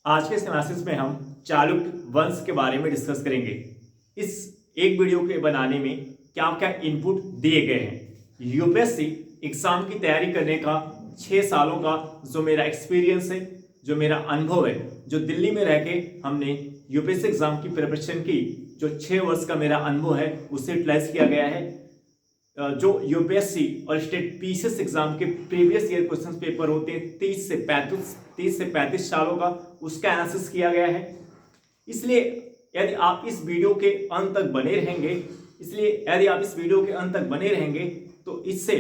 आज के इस एनालिसिस में हम चालुक्य वंश के बारे में डिस्कस करेंगे। इस एक वीडियो के बनाने में क्या क्या इनपुट दिए गए हैं। यूपीएससी एग्जाम की तैयारी करने का 6 सालों का जो मेरा एक्सपीरियंस है, जो मेरा अनुभव है, जो दिल्ली में रह के हमने यूपीएससी एग्जाम की प्रिपरेशन की, जो 6 वर्ष का मेरा अनुभव है उससे यूटिलाइज किया गया है। जो यूपीएससी और स्टेट पीसीएस एग्जाम के प्रीवियस ईयर क्वेश्चन पेपर होते हैं 30 से 35 सालों का, उसका एनालिसिस किया गया है। इसलिए यदि आप इस वीडियो के अंत तक बने रहेंगे तो इससे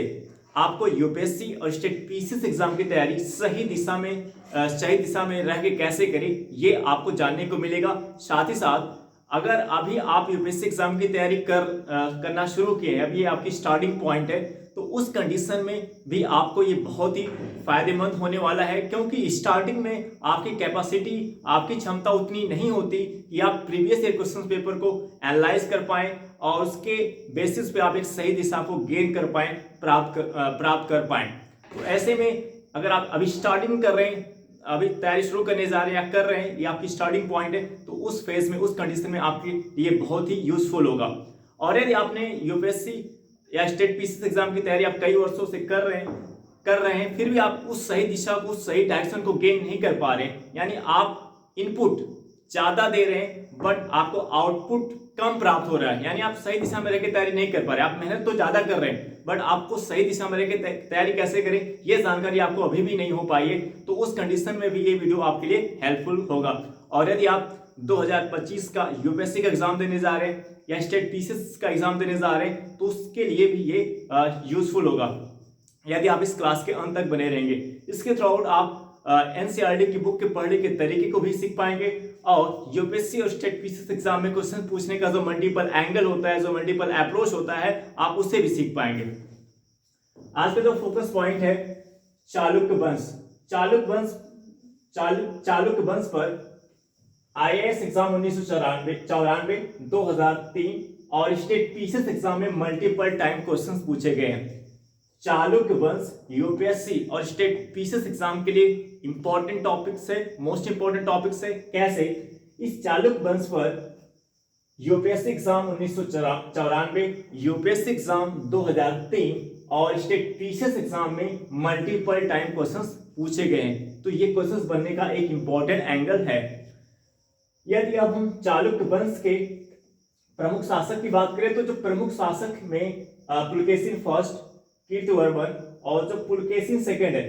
आपको यूपीएससी और स्टेट पीसीएस एग्जाम की तैयारी सही दिशा में रह के कैसे करें ये आपको जानने को मिलेगा। साथ ही साथ अगर अभी आप यूपीएससी एग्जाम की तैयारी करना शुरू किए हैं, अभी ये आपकी स्टार्टिंग पॉइंट है, तो उस कंडीशन में भी आपको ये बहुत ही फायदेमंद होने वाला है, क्योंकि स्टार्टिंग में आपकी कैपेसिटी, आपकी क्षमता उतनी नहीं होती कि आप प्रीवियस ईयर क्वेश्चन पेपर को एनालाइज कर पाएं और उसके बेसिस पे आप एक सही दिशा को गेन कर पाएं, प्राप्त कर पाएं। तो ऐसे में अगर आप अभी स्टार्टिंग कर रहे हैं, अभी तैयारी शुरू करने जा रहे हैं या कर रहे हैं, ये आपकी स्टार्टिंग पॉइंट है, तो उस फेज में, उस कंडीशन में आपके लिए बहुत ही यूजफुल होगा। और यदि आपने यूपीएससी या स्टेट पीसीएस एग्जाम की तैयारी आप कई वर्षों से कर रहे हैं, फिर भी आप उस सही दिशा को, उस सही डायरेक्शन को गेन नहीं कर पा रहे हैं, यानी आप इनपुट ज्यादा दे रहे हैं बट आपको आउटपुट कम प्राप्त हो रहा है, यानी आप सही दिशा में रहकर तैयारी नहीं कर पा रहे। आप मेहनत तो ज्यादा कर रहे हैं बट आपको सही दिशा में रहकर तैयारी कैसे करें ये जानकारी आपको अभी भी नहीं हो पाई है, तो उस कंडीशन में भी ये वीडियो आपके लिए हेल्पफुल होगा। और यदि आप 2025 का यूपीएससी का एग्जाम देने जा रहे हैं या स्टेट पीसीएस का एग्जाम देने जा रहे हैं तो उसके लिए भी ये यूजफुल होगा यदि आप इस क्लास के अंत तक बने रहेंगे। इसके थ्रू आउट आप एनसीईआरटी की बुक के पढ़ने के तरीके को भी सीख पाएंगे और यूपीएससी और स्टेट पीसीएस एग्जाम में क्वेश्चन पूछने का जो मल्टीपल एंगल होता है, जो मल्टीपल अप्रोच होता है, आप उससे भी सीख पाएंगे। आज का जो फोकस पॉइंट है चालुक्य वंश। चालुक्य वंश पर आईएएस एग्जाम 1994, 2003 और स्टेट पीसीएस एग्जाम में मल्टीपल टाइम क्वेश्चंस पूछे गए हैं। चालुक्य वंश यूपीएससी और स्टेट पीसीएस एग्जाम के लिए इंपॉर्टेंट टॉपिक्स है, मोस्ट इंपॉर्टेंट टॉपिक्स है। कैसे? इस चालुक्य वंश पर यूपीएससी एग्जाम 1994, यूपीएससी एग्जाम 2003 और स्टेट पीसीएस एग्जाम में मल्टीपल टाइम क्वेश्चंस पूछे गए हैं, तो ये क्वेश्चंस बनने का एक इंपॉर्टेंट एंगल है। यदि अब हम चालुक्य वंश के प्रमुख शासक की बात करें तो जो प्रमुख शासक में पुलकेशिन फर्स्ट, कीर्तिवर्मन और जो पुलकेशिन सेकंड है,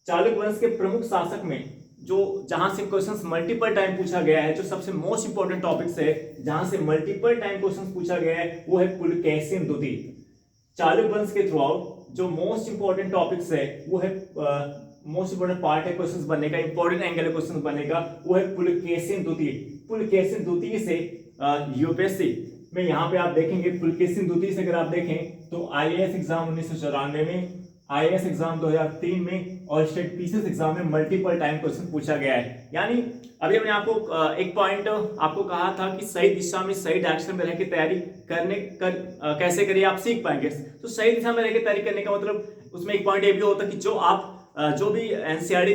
चालुक्य वंश के प्रमुख शासक में जो जहां से क्वेश्चंस मल्टीपल टाइम पूछा गया है, जो सबसे मोस्ट इंपॉर्टेंट टॉपिक्स है जहां से मल्टीपल टाइम क्वेश्चंस पूछा गया है, वो है पुलकेशिन द्वितीय। चालुक्य वंश के थ्रू आउट जो मोस्ट इंपॉर्टेंट टॉपिक्स है, वो है मोस्ट इंपॉर्टेंट पार्ट है क्वेश्चंस बनने का, इंपॉर्टेंट एंगल है क्वेश्चंस बनने का, वो है पुलकेशिन द्वितीय। पुलकेशिन द्वितीय से यूपीएससी में यहाँ पे आप देखेंगे, पुलकेशिन द्वितीय से अगर आप देखें तो आईएएस एग्जाम 1994 में, आईएएस एग्जाम 2003 में और स्टेट पीसीएस एग्जाम में मल्टीपल टाइम क्वेश्चन पूछा गया है। यानी अभी हमने आपको एक पॉइंट आपको कहा था कि सही दिशा में, सही डायरेक्शन में रहकर तैयारी कैसे करिए आप सीख पाएंगे। तो सही दिशा में रहकर तैयारी करने का मतलब उसमें एक पॉइंट ये भी होता है कि जो भी एनसीईआरटी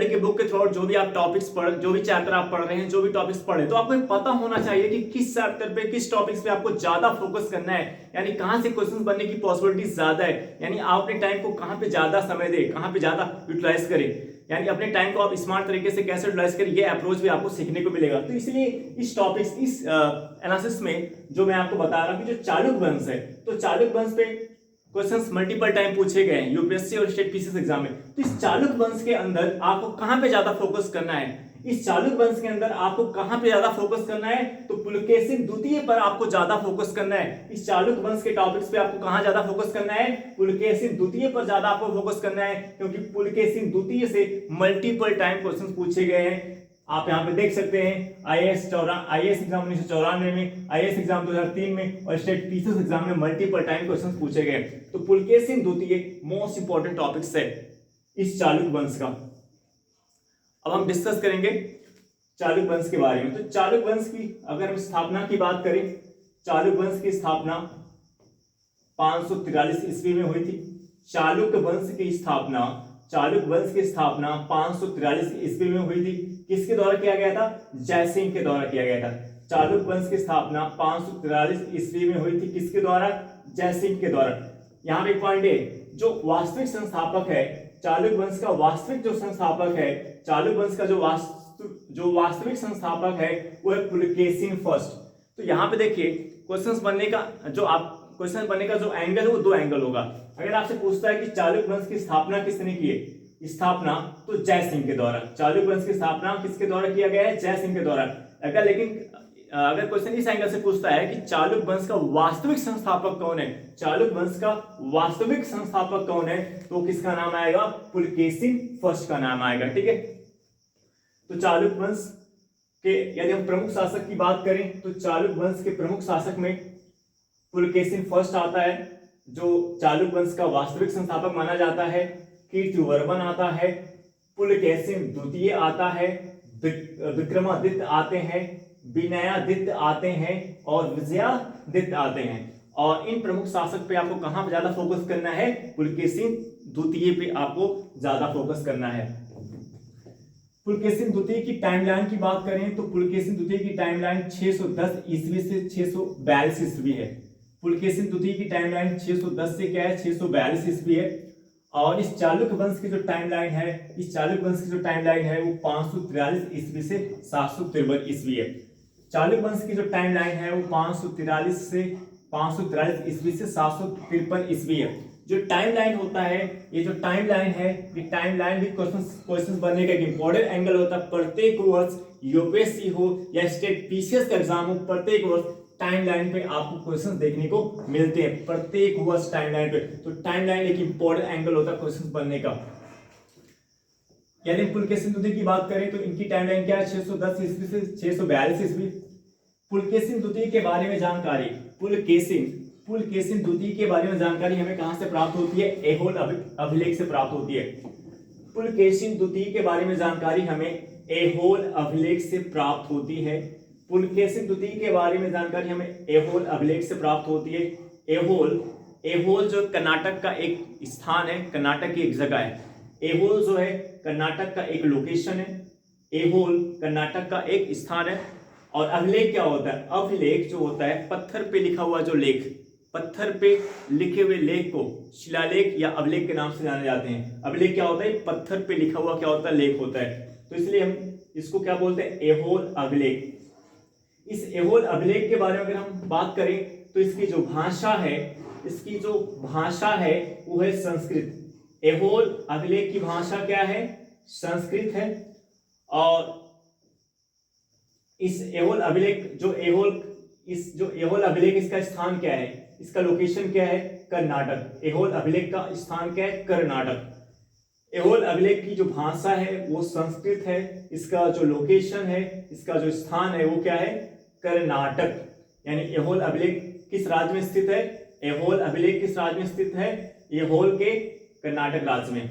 के बुक के थ्रू जो भी आप टॉपिक्स जो भी चैप्टर आप पढ़ रहे हैं, जो भी टॉपिक्स पढ़े, तो आपको पता होना चाहिए कि किस चैप्टर पे, किस टॉपिक्स पे आपको ज्यादा फोकस करना है, यानी कहां से क्वेश्चंस बनने की पॉसिबिलिटी ज्यादा है, यानी आप अपने टाइम को कहां पे ज्यादा समय दें, कहां पे ज्यादा यूटिलाइज करें, यानी अपने टाइम को आप स्मार्ट तरीके से कैसे यूटिलाइज करें, ये अप्रोच भी आपको सीखने को मिलेगा। तो इसलिए इस टॉपिक्स, इस एनालिसिस में जो मैं आपको बता रहा हूं कि जो चालुक्य वंश है, तो चालुक्य वंश पे क्वेश्चंस मल्टीपल टाइम पूछे गए हैं यूपीएससी और स्टेट पीसीएस एग्जाम में। तो इस चालुक्य वंश के अंदर आपको कहां पे ज्यादा फोकस करना है, इस चालुक्य वंश के अंदर आपको कहां पे ज्यादा फोकस करना है, तो पुलकेशिन द्वितीय पर आपको ज्यादा फोकस करना है। इस चालुक्य वंश के टॉपिक्स पे आपको कहां ज्यादा फोकस करना है, पुलकेशिन द्वितीय पर ज्यादा आपको फोकस करना है, क्योंकि पुलकेशिन द्वितीय से मल्टीपल टाइम क्वेश्चन पूछे गए हैं। आप यहाँ पे देख सकते हैं आईएएस एग्जाम 1994 में, आईएएस एग्जाम 2003 में और स्टेट पीसीएस एग्जाम में मल्टीपल टाइम क्वेश्चंस पूछे गए। तो पुलकेशिन द्वितीय मोस्ट इंपॉर्टेंट टॉपिक्स है इस चालुक्य वंश का। अब हम डिस्कस करेंगे चालुक्य वंश के बारे में। तो चालुक्य वंश की अगर हम स्थापना की बात करें, चालुक्य वंश की स्थापना 543 ईस्वी में हुई थी। चालुक्य वंश की स्थापना चालुक्य वंश की स्थापना 543 ईस्वी में हुई थी। किसके द्वारा किया गया था? जयसिंह के द्वारा किया गया था। चालुक्य वंश की स्थापना 543 ईस्वी में हुई थी। किसके द्वारा? जयसिंह के द्वारा। यहाँ पे पॉइंट है, जो वास्तविक संस्थापक है चालुक्य वंश का, वास्तविक जो संस्थापक है चालुक्य वंश का, जो वास्तविक संस्थापक है वो है पुलकेशिन फर्स्ट। तो यहाँ पे देखिए क्वेश्चन बनने का जो एंगल है वो दो एंगल होगा। अगर आपसे पूछता है कि चालुक्य वंश की स्थापना किसने की है, स्थापना तो जयसिंह के द्वारा। चालुक्य वंश की स्थापना किसके द्वारा किया गया है? जयसिंह के द्वारा। अगर क्वेश्चन इस एंगल से पूछता है कि चालुक्य वंश का वास्तविक संस्थापक कौन है, चालुक्य वंश का वास्तविक संस्थापक कौन है, तो किसका नाम आएगा? पुलकेशिन फर्स्ट का नाम आएगा। ठीक है, तो चालुक्य वंश के यदि हम प्रमुख शासक की बात करें तो चालुक्य वंश के प्रमुख शासक में पुलकेशिन फर्स्ट आता है, जो चालुक्य वंश का वास्तविक संस्थापक माना जाता है। कीर्तिवर्मन आता है, पुलकेशिन द्वितीय आता है, विक्रमादित्य आते हैं, विनयादित्य आते हैं और विजयादित्य आते हैं। और इन प्रमुख शासक पे आपको कहां पे ज्यादा फोकस करना है? पुलकेशिन द्वितीय पे आपको ज्यादा फोकस करना है। पुलकेशिन द्वितीय की टाइमलाइन की बात करें तो पुलकेशिन द्वितीय की टाइमलाइन 610 ईस्वी से 642 ईस्वी है। पुलकेशिन द्वितीय की टाइमलाइन 610 से क्या है? 642 ईस्वी है। और इस चालुक्य वंश की जो टाइमलाइन है, वो 543 ईस्वी से 753 ईस्वी है। चालुक्य वंश की जो टाइमलाइन है वो 543 ईस्वी से 753 ईस्वी है। जो टाइमलाइन होता है, ये टाइमलाइन भी क्वेश्चन बनने का एक इंपॉर्टेंट एंगल होता है। प्रत्येक वर्ष यूपीएससी हो या स्टेट पीसीएस का एग्जाम हो, प्रत्येक वर्ष टाइमलाइन पे आपको क्वेश्चन देखने को मिलते हैं, प्रत्येक वर्ष टाइमलाइन पे। तो टाइमलाइन एक इंपॉर्टेंट एंगल होता है क्वेश्चन बनने का। यदि पुलकेशिन द्वितीय की बात करें तो इनकी टाइमलाइन क्या है? 610 ईस्वी से 642 ईस्वी। पुलकेशिन द्वितीय के बारे में जानकारी, पुलकेशिन द्वितीय के बारे में जानकारी हमें कहां से प्राप्त होती है? ऐहोल अभिलेख से प्राप्त होती है। पुलकेशिन द्वितीय के बारे में जानकारी हमें ऐहोल अभिलेख से प्राप्त होती है। पुलकेशिन द्वितीय के बारे में जानकारी हमें ऐहोल अभिलेख से प्राप्त होती है। ऐहोल जो कर्नाटक का एक स्थान है, कर्नाटक की एक जगह है। ऐहोल जो है कर्नाटक का एक लोकेशन है, ऐहोल कर्नाटक का एक स्थान है। और अभिलेख क्या होता है? अभिलेख जो होता है पत्थर पे लिखा हुआ जो लेख, पत्थर पे लिखे हुए लेख को शिलालेख या अभिलेख के नाम से जाने जाते हैं। अभिलेख क्या होता है? पत्थर पे लिखा हुआ क्या होता है? लेख होता है। तो इसलिए हम इसको क्या बोलते हैं? ऐहोल अभिलेख। इस ऐहोल अभिलेख के बारे में अगर हम बात करें तो इसकी जो भाषा है वो है संस्कृत। ऐहोल अभिलेख की भाषा क्या है? संस्कृत है। और इस ऐहोल अभिलेख जो ऐहोल अभिलेख इसका स्थान क्या है? इसका लोकेशन क्या है? कर्नाटक। ऐहोल अभिलेख का स्थान क्या है? कर्नाटक। ऐहोल अभिलेख की जो भाषा है वो संस्कृत है, इसका जो लोकेशन है, इसका जो स्थान है वो क्या है? कर्नाटक। यानी ऐहोल अभिलेख किस राज्य में स्थित है? ऐहोल अभिलेख किस राज्य में स्थित है? ऐहोल के कर्नाटक राज्य में।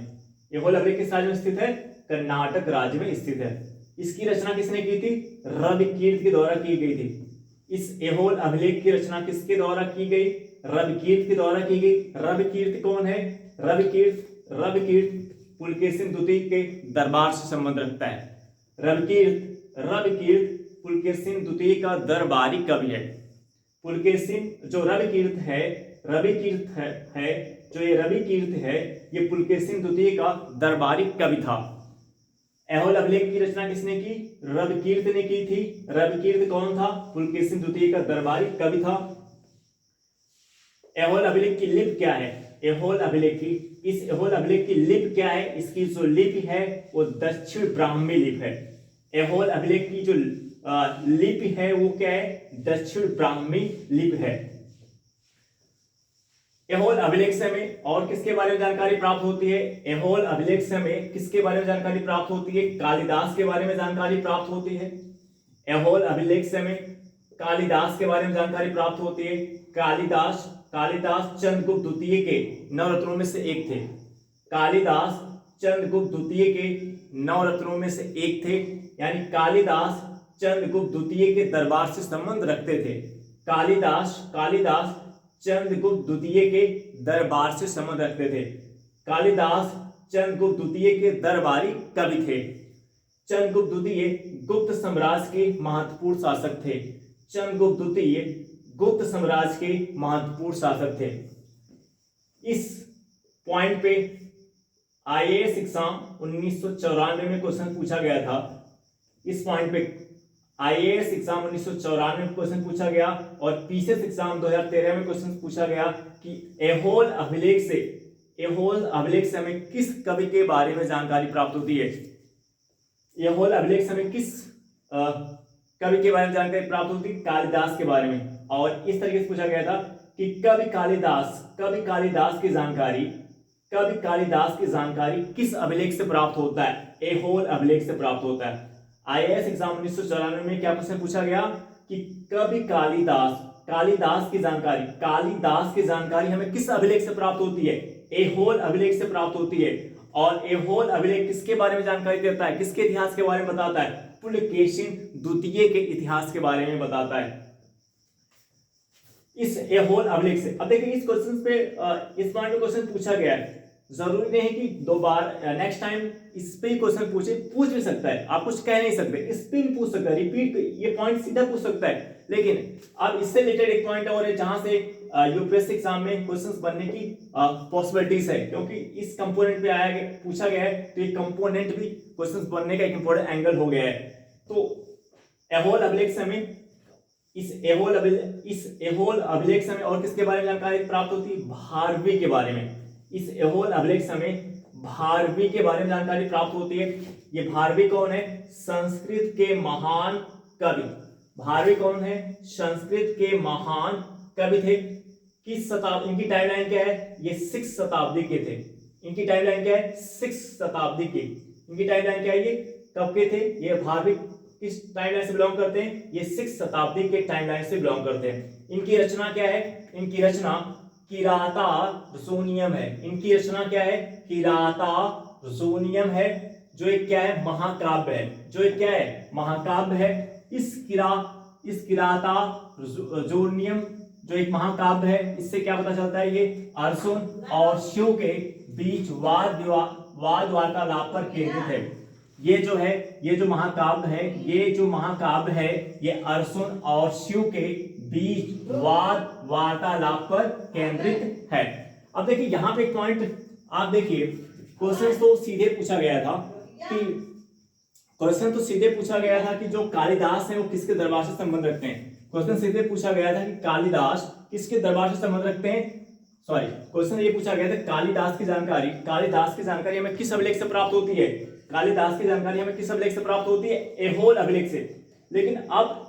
ऐहोल अभिलेख किस राज्य में स्थित है? कर्नाटक राज्य में स्थित है। इसकी रचना किसने की थी? रविकीर्त के द्वारा की गई थी। इस ऐहोल अभिलेख की रचना किसके द्वारा की गई? रविकीर्त के द्वारा की गई। रविकीर्त कौन है? रविकीर्त पुलकेशिन द्वितीय के दरबार से संबंध रखता है। रविकीर्त पुलकेशिन द्वितीय का दरबारी कवि है। पुलकेशिन जो रविकीर्त है ये पुलकेशिन द्वितीय का दरबारी कवि था। ऐहोल अभिलेख की रचना किसने की? रविकीर्त ने की थी। रविकीर्त कौन था? पुलकेशिन द्वितीय का दरबारी कवि था। ऐहोल अभिलेख की लिपि क्या है? ऐहोल अभिलेख की लिपि क्या है? इसकी जो लिपि है वो दक्षिण ब्राह्मी लिपि है। ऐहोल अभिलेख की जो लिपि है वो क्या है? दक्षिण ब्राह्मी लिपि है। ऐहोल अभिलेख से हमें और किसके बारे में जानकारी प्राप्त होती है? ऐहोल अभिलेख से हमें किसके बारे में जानकारी प्राप्त होती है? कालिदास के बारे में जानकारी प्राप्त होती है। ऐहोल अभिलेख से हमें कालिदास के बारे में जानकारी प्राप्त होती है। कालिदास चंद्रगुप्त द्वितीय के नवरत्नों में से एक थे। कालिदास चंद्रगुप्त द्वितीय के नवरत्नों में से एक थे। यानी कालिदास चंद्रगुप्त द्वितीय के दरबार से संबंध रखते थे। कालिदास चंद्रगुप्त द्वितीय के दरबार से संबंध रखते थे। कालिदास चंद्रगुप्त द्वितीय के दरबारी कवि थे। चंद्रगुप्त द्वितीय गुप्त साम्राज्य के महत्वपूर्ण शासक थे। चंद्रगुप्त द्वितीय गुप्त साम्राज्य के महत्वपूर्ण शासक थे। इस पॉइंट पे आईएएस एग्जाम 1994 में क्वेश्चन पूछा गया था। इस पॉइंट पे आईएएस एग्जाम 1994 में क्वेश्चन पूछा गया और पीसीएस एग्जाम 2013 में क्वेश्चन पूछा गया कि एहोल अभिलेख से हमें किस कवि के बारे में जानकारी प्राप्त होती है। एहोल अभिलेख से हमें किस कवि के बारे में जानकारी प्राप्त होती है? कालिदास के बारे में। और इस तरीके से पूछा गया था कि कवि कालिदास की जानकारी किस अभिलेख से प्राप्त होता है? एहोल अभिलेख से प्राप्त होता है। आईएएस एग्जाम 1994 में क्या क्वेश्चन पूछा गया कि कवि कालिदास की जानकारी हमें किस अभिलेख से प्राप्त होती है? एहोल अभिलेख से प्राप्त होती है। और एहोल अभिलेख किसके बारे में जानकारी देता है? किसके इतिहास के बारे में बताता है? पुलकेशिन द्वितीय के इतिहास के बारे में बताता है इस एहोल अभिलेख से। अब देखिए इस क्वेश्चन पे इस पॉइंट में क्वेश्चन पूछा गया है, जरूरी नहीं है कि दो बार नेक्स्ट टाइम इस पे ही क्वेश्चन पूछ भी सकता है। आप कुछ कह नहीं सकते, इस पे भी पूछ सकता है, रिपीट ये पॉइंट सीधा पूछ सकता है। लेकिन अब इससे रिलेटेड एक पॉइंट और है जहां से यूपीएससी एग्जाम में क्वेश्चंस बनने की पॉसिबिलिटीज है, क्योंकि इस कंपोनेंट पे पूछा गया है तो ये कंपोनेंट भी क्वेश्चंस बनने का एक इंपॉर्टेंट एंगल हो गया है। तो एहोल अभिलेख से हमें इस एहोल अभिलेख से हमें और किसके बारे में जानकारी प्राप्त होती है? भारवी के बारे में। इस एहोल अभिलेख से हमें भारवी के बारे में जानकारी प्राप्त होती है। ये भारवी कौन है? संस्कृत के महान कवि। भारवी कौन है? संस्कृत के महान कवि थे। किस शताब्दी? इनकी टाइमलाइन क्या है? ये 6th शताब्दी के थे। इनकी टाइमलाइन क्या है? 6th शताब्दी की। इनकी टाइमलाइन क्या है? ये कब के थे? ये भारवी किस टाइमलाइन से बिलोंग करते हैं? ये 6th शताब्दी के टाइमलाइन से बिलोंग करते हैं। इनकी रचना क्या है? इनकी रचना किराता रसोनियम है। इनकी रचना क्या है? किराता रसोनियम है, जो एक क्या है? महाकाव्य है। जो एक क्या है? महाकाव्य है। इस किराता रसोनियम जो एक महाकाव्य है, इससे क्या पता चलता है? ये अर्जुन और शिव के बीच वाद वार्तालाप पर केंद्रित है। ये जो महाकाव्य है ये अर्जुन और शिव के बीच वाद वार्तालाप पर केंद्रित है। अब देखिए यहाँ पे एक पॉइंट आप देखिए, क्वेश्चन तो सीधे पूछा गया था कि जो कालिदास है वो किसके दरबार से संबंध रखते हैं। क्वेश्चन सीधे पूछा गया था कि कालिदास किसके दरबार से संबंध रखते हैं। क्वेश्चन ये पूछा गया था कालिदास की जानकारी हमें किस अभिलेख से प्राप्त होती है? कालिदास की जानकारी हमें किस अभिलेख से प्राप्त होती है? एहोल अभिलेख से। लेकिन अब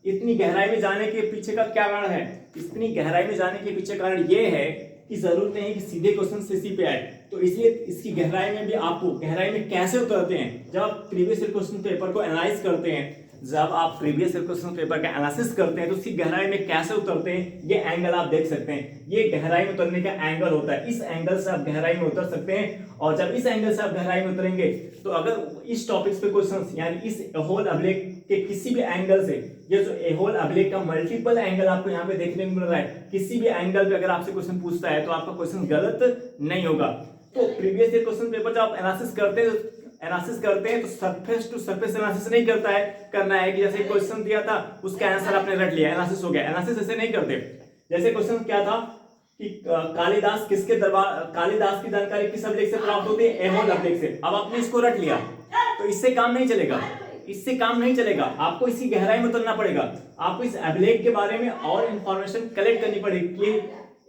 इतनी गहराई में जाने के पीछे का क्या कारण है? इतनी गहराई में जाने के पीछे कारण ये है कि जरूरत नहीं है कि सीधे क्वेश्चन इसी पे आए, तो इसलिए इसकी गहराई में भी आपको गहराई में कैसे उतरते हैं, जब आप प्रीवियस क्वेश्चन पेपर को एनालाइज करते हैं, तो उसकी गहराई में कैसे उतरते हैं ये एंगल आप देख सकते हैं। ये गहराई में उतरने का एंगल होता है। इस एंगल से आप गहराई में उतर सकते हैं, और जब इस एंगल से आप गहराई में उतरेंगे तो अगर इस टॉपिक्स पे क्वेश्चंस यानी इस एहोल अभिलेख के किसी भी एंगल से, ये जो एहोल अभिलेख का मल्टीपल एंगल आपको यहाँ पे देखने को मिल रहा है, किसी भी एंगल पे अगर आपसे क्वेश्चन पूछता है तो आपका क्वेश्चन गलत नहीं होगा। तो प्रीवियस ईयर क्वेश्चन पेपर जब आप एनालिसिस करते हैं तो सरफेस टू सरफेस एनालिसिस नहीं करना है कि जैसे क्वेश्चन दिया था उसका आंसर आपने रट लिया, एनालिसिस हो गया। एनालिसिस ऐसे नहीं करते। जैसे क्वेश्चन क्या था कि कालिदास की जानकारी किस अभिलेख से प्राप्त होती है? एहोल अभिलेख से। अब आपने इसको रट लिया तो इससे काम नहीं चलेगा। आपको इसकी गहराई में उतरना पड़ेगा। आपको इस अभिलेख के बारे में और इंफॉर्मेशन कलेक्ट करनी पड़ेगी कि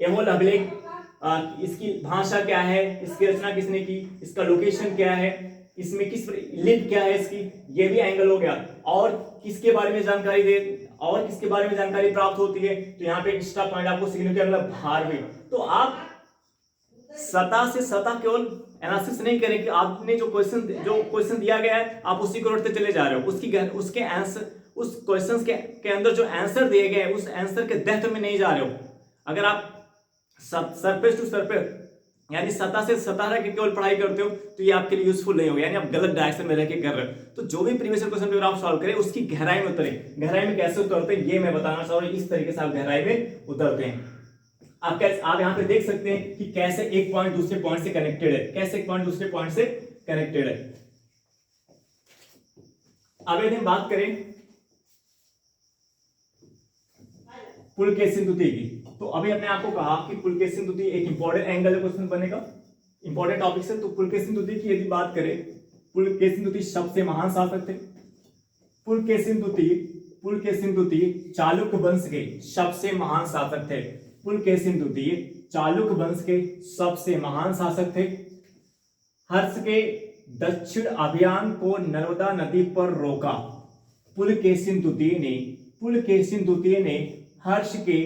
एहोल अभिलेख इसकी भाषा क्या है, इसकी रचना किसने की, इसका लोकेशन क्या है, इसमें किस लिप क्या है इसकी, ये भी एंगल हो गया। और किसके बारे में जानकारी प्राप्त होती है, तो यहाँ पे एक्स्ट्रा पॉइंट आपको सीखने के मतलब भारवी। तो आप सतह से सतह केवल एनालिसिस नहीं करें कि आपने जो क्वेश्चन दिया गया है आप उसी को रटते चले जा रहे हो, उसके आंसर, उस क्वेश्चन के अंदर जो आंसर दिए गए हैं उस आंसर के डेप्थ में नहीं जा रहे हो। अगर आप सरफेस टू सरफेस यानी सतह से सतह रह के केवल पढ़ाई करते हो तो ये आपके लिए यूजफुल नहीं होगा, यानी आप गलत डायरेक्शन में रह के कर रहे हो। तो जो भी प्रीवियस क्वेश्चन पेपर आप सॉल्व करें उसकी गहराई में उतरें। गहराई में कैसे उतरते हैं ये मैं बताना चाह रहा हूँ, इस तरीके से आप गहराई में उतरते हैं। आप यहाँ पे देख सकते हैं कि कैसे एक पॉइंट दूसरे पॉइंट से कनेक्टेड है, कैसे एक पॉइंट दूसरे पॉइंट से कनेक्टेड है। अब यदि हम बात करें पुलकेशिन द्वितीय की, तो अभी हमने आपको कहा कि पुलकेशिन द्वितीय एक इंपॉर्टेंट एंगल क्वेश्चन बनेगा, इंपॉर्टेंट टॉपिक से। तो पुलकेशिन द्वितीय की यदि बात करें, पुलकेशिन द्वितीय सबसे महान शासक थे। पुलकेशिन द्वितीय चालुक्य वंश के सबसे महान शासक थे। पुलकेशिन द्वितीय चालुक्य वंश के सबसे महान शासक थे। हर्ष के दक्षिण अभियान को नर्मदा नदी पर रोका। पुलकेशिन द्वितीय ने हर्ष के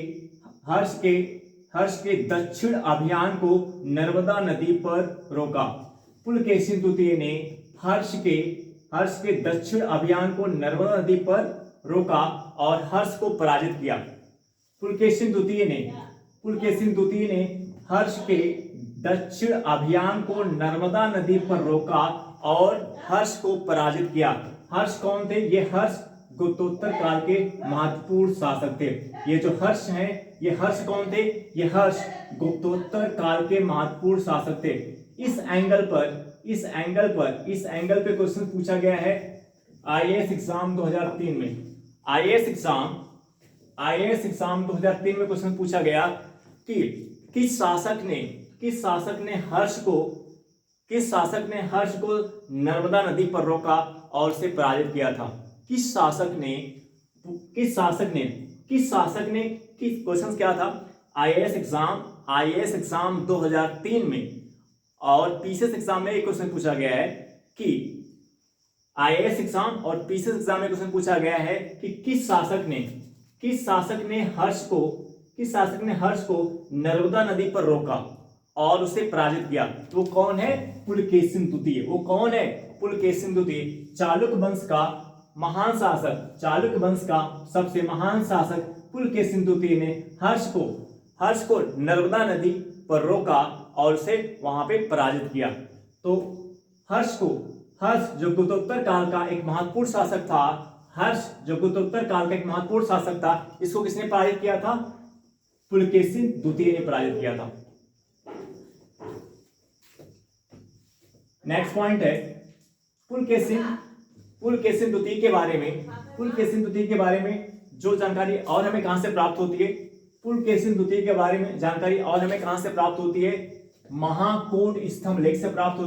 दक्षिण अभियान को नर्मदा नदी पर रोका। पुलकेशिन द्वितीय ने हर्ष के दक्षिण अभियान को नर्मदा नदी पर रोका और हर्ष को पराजित किया। पुलकेशिन द्वितीय ने हर्ष के दक्षिण अभियान को नर्मदा नदी पर रोका और हर्ष को पराजित किया। हर्ष कौन थे? ये हर्ष गुप्तोत्तर काल के महत्वपूर्ण शासक थे। ये जो हर्ष हैं, ये हर्ष कौन थे? ये हर्ष गुप्तोत्तर काल के महत्वपूर्ण शासक थे। इस एंगल पे क्वेश्चन पूछा गया है आईएएस एग्जाम 2003 में। आईएएस एग्जाम 2003 में क्वेश्चन पूछा गया कि किस शासक ने हर्ष को नर्मदा नदी पर रोका और उसे पराजित किया था। किस शासक ने क्वेश्चन क्या था? आईएएस एग्जाम 2003 में और पीसीएस एग्जाम में एक क्वेश्चन पूछा गया है कि आईएएस एग्जाम और पीसीएस एग्जाम में क्वेश्चन पूछा गया है कि किस शासक ने हर्ष को नर्मदा नदी पर रोका और उसे पराजित किया। तो वो कौन है? पुलकेशिन द्वितीय। वो कौन है? पुलकेशिन द्वितीय। चालुक्य वंश का महान शासक, चालुक्य वंश का सबसे महान शासक पुलकेशिन द्वितीय ने हर्ष को नर्मदा नदी पर रोका और उसे वहां पे पराजित किया। तो हर्ष जो गुप्तोत्तर काल का एक महत्वपूर्ण शासक था, इसको किसने पराजित किया था? पुलकेशिन द्वितीय ने पराजित किया था। नेक्स्ट पॉइंट है पुलकेशिन द्वितीय के बारे में जो जानकारी और हमें कहां से प्राप्त होती है? पुलकेशिन द्वितीय के बारे में जानकारी और हमें कहां से प्राप्त होती है? महाकूट स्तंभ लेख से प्राप्त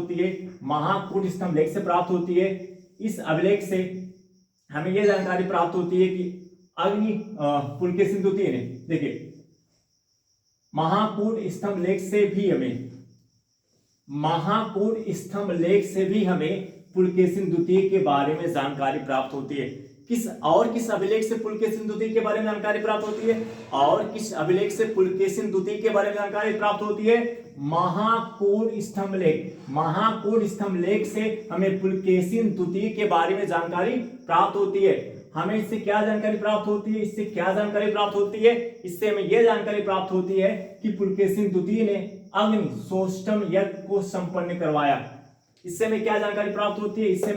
होती है। इस अभिलेख से हमें यह जानकारी प्राप्त होती है कि पुलकेशिन द्वितीय ने, देखिए, महाकूट स्तंभ लेख से भी हमें पुलकेशिन द्वितीय के बारे में जानकारी प्राप्त होती है। किस अभिलेख से पुलकेशिन द्वितीय के बारे में जानकारी प्राप्त होती है? और किस अभिलेख से पुलकेशिन द्वितीय के बारे में जानकारी प्राप्त होती है? महाकूट स्तंभ लेख से हमें पुलकेशिन द्वितीय के बारे में जानकारी प्राप्त होती है। हमें इससे क्या जानकारी प्राप्त होती है? इससे हमें यह जानकारी प्राप्त होती है कि पुलकेशिन द्वितीय ने अग्निशोष्टम यज्ञ को संपन्न करवाया। इससे हमें क्या जानकारी प्राप्त होती है? इससे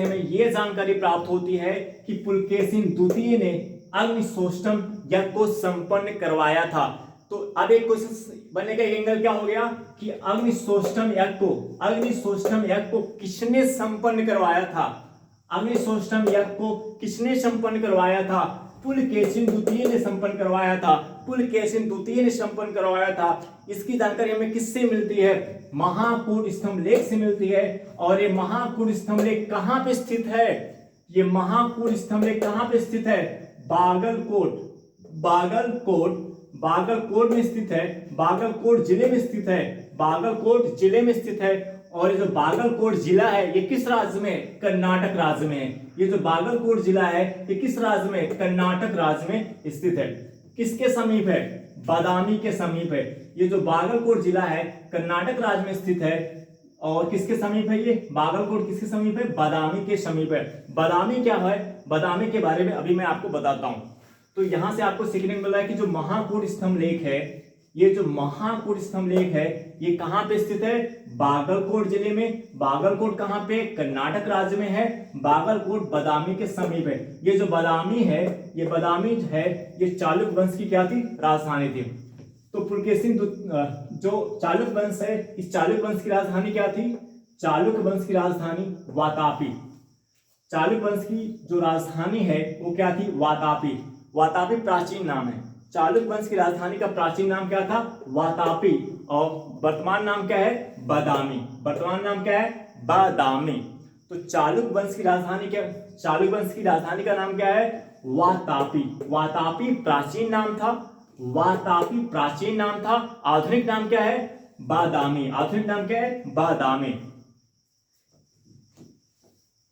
हमें यह जानकारी प्राप्त होती है कि पुलकेशिन द्वितीय ने अग्निशोष्टम यज्ञ को संपन्न करवाया था। तो अब एक क्वेश्चन बनने का एंगल क्या हो गया कि अग्निशोष्टम यज्ञ को किसने संपन्न करवाया था? पुलकेशिन द्वितीय ने संपन्न करवाया था। इसकी जानकारी हमें किससे मिलती है? महाकूट स्तंभ लेख से मिलती है। और ये महाकूट स्तंभ लेख कहां पे स्थित है? बागलकोट में स्थित है। बागलकोट जिले में स्थित है। और ये जो बागलकोट जिला है, ये किस राज्य में? कर्नाटक राज्य में है। ये जो बागलकोट जिला है, ये किस राज्य में? कर्नाटक राज्य में स्थित है। किसके समीप है? बादामी के समीप है। ये जो बागलकोट जिला है, कर्नाटक राज्य में स्थित है। और किसके समीप है ये? बागलकोट किसके समीप है? बादामी के समीप है। बादामी क्या है? बादामी के बारे में अभी मैं आपको बताता हूं। तो यहां से आपको सीखने को मिल रहा है कि जो महाकूट स्तंभ लेख है, ये जो महाकूट स्तंभ लेख है ये कहाँ पे स्थित है? बागलकोट जिले में। बागलकोट कहाँ पे? कर्नाटक राज्य में है। बागलकोट बादामी के समीप है। ये जो बादामी है, ये बादामी है, ये चालुक्य वंश की क्या थी? राजधानी थी। तो पुलकेशिन जो चालुक्य वंश है, इस चालुक्य वंश की राजधानी क्या थी? चालुक्य वंश की राजधानी वातापी। चालुक्य वंश की जो राजधानी है वो क्या थी? वातापी। वातापी प्राचीन नाम है। चालुक्य वंश की राजधानी का प्राचीन नाम क्या था? वातापी। और वर्तमान नाम क्या है? बादामी। वर्तमान नाम क्या है? बादामी। तो चालुक्य वंश की राजधानी क्या? चालुक्य वंश की राजधानी का नाम क्या है? वातापी। वातापी प्राचीन नाम था। वातापी प्राचीन नाम था। आधुनिक नाम क्या है? बादामी। आधुनिक नाम क्या है? बादामी।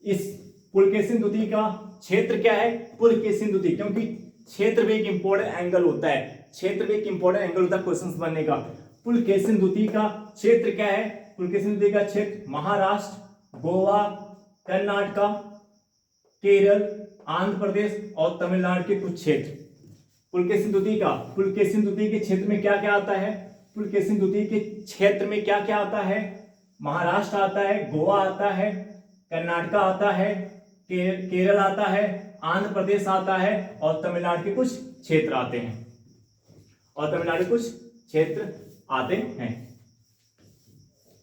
इस पुलकेशिन द्वितीय का क्षेत्र क्या है? पुलकेशिन द्वितीय, क्योंकि क्षेत्र भी एक इंपॉर्टेंट एंगल होता है। क्षेत्र भी एक इंपॉर्टेंट एंगल होता है क्वेश्चंस बनने का। पुलकेशिन द्वितीय का क्षेत्र क्या है? पुलकेशिन द्वितीय का क्षेत्र महाराष्ट्र, गोवा, कर्नाटका, केरल, आंध्र प्रदेश और तमिलनाडु के कुछ क्षेत्र। पुलकेशिन द्वितीय के क्षेत्र में क्या क्या आता है? पुलकेशिन द्वितीय के क्षेत्र में क्या क्या आता है? महाराष्ट्र आता है, गोवा आता है, कर्नाटका आता है, केरल आता है, आंध्र प्रदेश आता है और तमिलनाडु के कुछ क्षेत्र आते हैं।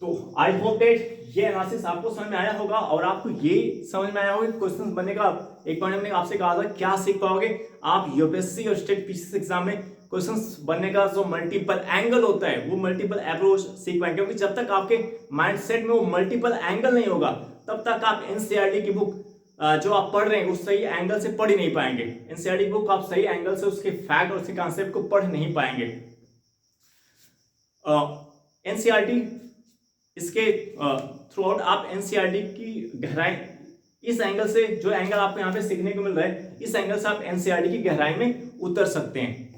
तो आई होप दैट ये एनालिसिस आपको समझ में आया होगा और आपको ये समझ में आया होगा क्वेश्चन बनने का एक पॉइंट हमने आपसे कहा था क्या सीख पाओगे आप यूपीएससी और स्टेट पीसीएस एग्जाम में क्वेश्चंस बनने का जो मल्टीपल एंगल होता है वो मल्टीपल अप्रोच सीख पाएंगे, क्योंकि जब तक आपके माइंडसेट में वो मल्टीपल एंगल नहीं होगा तब तक आप एनसीईआरटी की बुक जो आप पढ़ रहे हैं उस सही एंगल से पढ़ ही नहीं पाएंगे। एनसीईआरटी की बुक आप सही एंगल से उसके फैक्ट और उसके कॉन्सेप्ट को पढ़ नहीं पाएंगे। एनसीईआरटी इसके थ्रू आउट आप एनसीईआरटी की गहराई इस एंगल से, जो एंगल आपको यहाँ पे सीखने को मिल रहा है इस एंगल से आप एनसीईआरटी की गहराई में उतर सकते हैं।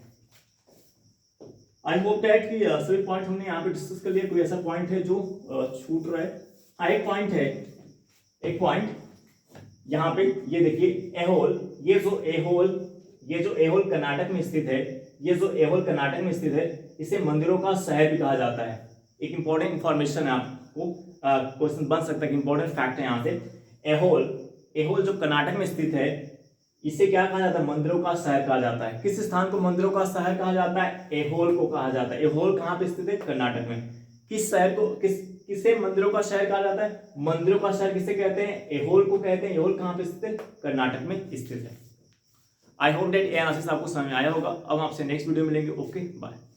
आई होप दैट कि सभी पॉइंट हमने यहाँ पे डिस्कस कर लिया। कोई ऐसा पॉइंट है जो छूट रहा है? एक पॉइंट यहाँ पे ये देखिए एहोल, ये जो एहोल कर्नाटक में स्थित है, इसे मंदिरों का शहर भी कहा जाता है। एक इंपॉर्टेंट इंफॉर्मेशन है, आपको क्वेश्चन बन सकता है कि इंपॉर्टेंट फैक्ट है यहाँ से। एहोल जो कर्नाटक में स्थित है इसे क्या कहा जाता है? मंदिरों का शहर कहा जाता है। किस स्थान को मंदिरों का शहर कहा जाता है? एहोल को कहा जाता है। एहोल कहाँ पे स्थित है? कर्नाटक में। किस शहर को किसे मंदिरों का शहर कहा जाता है? मंदिरों का शहर किसे कहते हैं? एहोल को कहते हैं। एहोल कहाँ पे स्थित है? कर्नाटक में स्थित है। आई होप दैट ये एनालिसिस आपको समझ में आया होगा। अब आपसे नेक्स्ट वीडियो मिलेंगे। Okay bye.